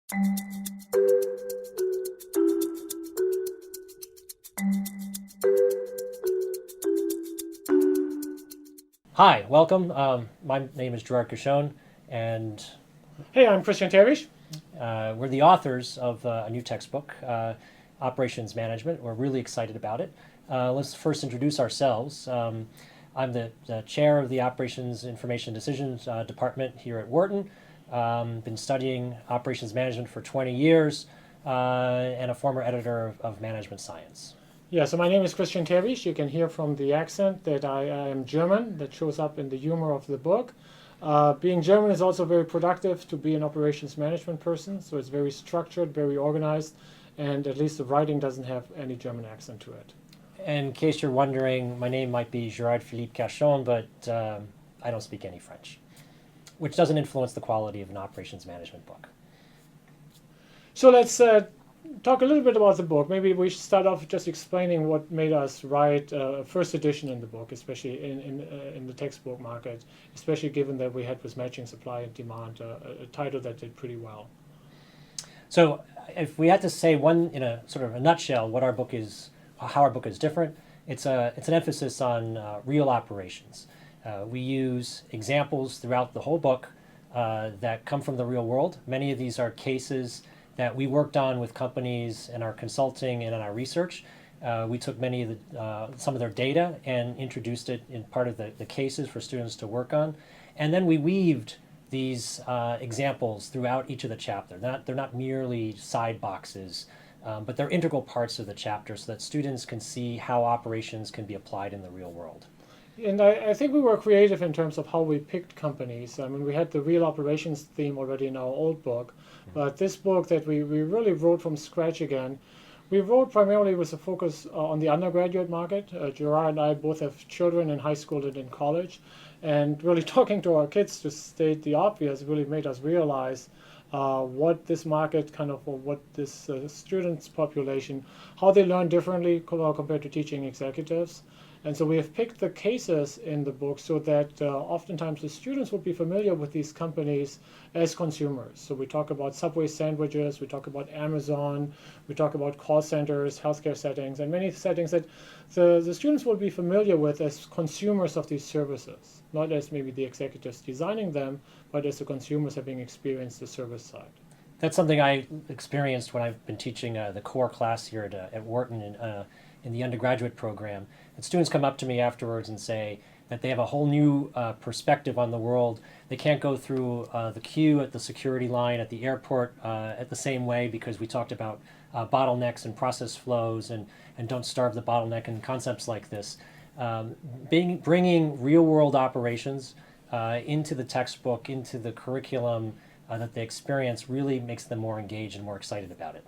Hi, welcome. My name is Gérard Cachon, and Hey, I'm Christian Terwiesch. we're the authors of a new textbook, Operations Management. We're really excited about it. Let's first introduce ourselves. I'm the chair of the Operations Information Decisions Department here at Wharton. Been studying operations management for 20 years and a former editor of Management Science. Yeah, so my name is Christian Terwiesch. You can hear from the accent that I am German. That shows up in the humor of the book. Being German is also very productive to be an operations management person. So it's very structured, very organized, and at least the writing doesn't have any German accent to it. In case you're wondering, my name might be Gérard Philippe Cachon, but I don't speak any French, which doesn't influence the quality of an operations management book. So let's talk a little bit about the book. Maybe we should start off just explaining what made us write a first edition in the book, especially in the textbook market, especially given that we had with Matching Supply and Demand a title that did pretty well. So, if we had to say one in a sort of a nutshell, what our book is, how our book is different, it's an emphasis on real operations. We use examples throughout the whole book that come from the real world. Many of these are cases that we worked on with companies in our consulting and in our research. We took many of some of their data and introduced it in part of the cases for students to work on. And then we weaved these examples throughout each of the chapters. They're not merely side boxes, but they're integral parts of the chapter so that students can see how operations can be applied in the real world. And I think we were creative in terms of how we picked companies. I mean, we had the real operations theme already in our old book, but this book that we really wrote from scratch again, we wrote primarily with a focus on the undergraduate market. Gérard and I both have children in high school and in college, and really talking to our kids to state the obvious really made us realize what this market or what this students population, how they learn differently compared to teaching executives. And so we have picked the cases in the book so that oftentimes the students would be familiar with these companies as consumers. So we talk about Subway sandwiches, we talk about Amazon, we talk about call centers, healthcare settings, and many settings that the students will be familiar with as consumers of these services, not as maybe the executives designing them, but as the consumers having experienced the service side. That's something I experienced when I've been teaching the core class here at Wharton in the undergraduate program. And students come up to me afterwards and say that they have a whole new perspective on the world. They can't go through the queue at the security line at the airport at the same way because we talked about bottlenecks and process flows and don't starve the bottleneck and concepts like this. Bringing real world operations into the textbook, into the curriculum that they experience really makes them more engaged and more excited about it.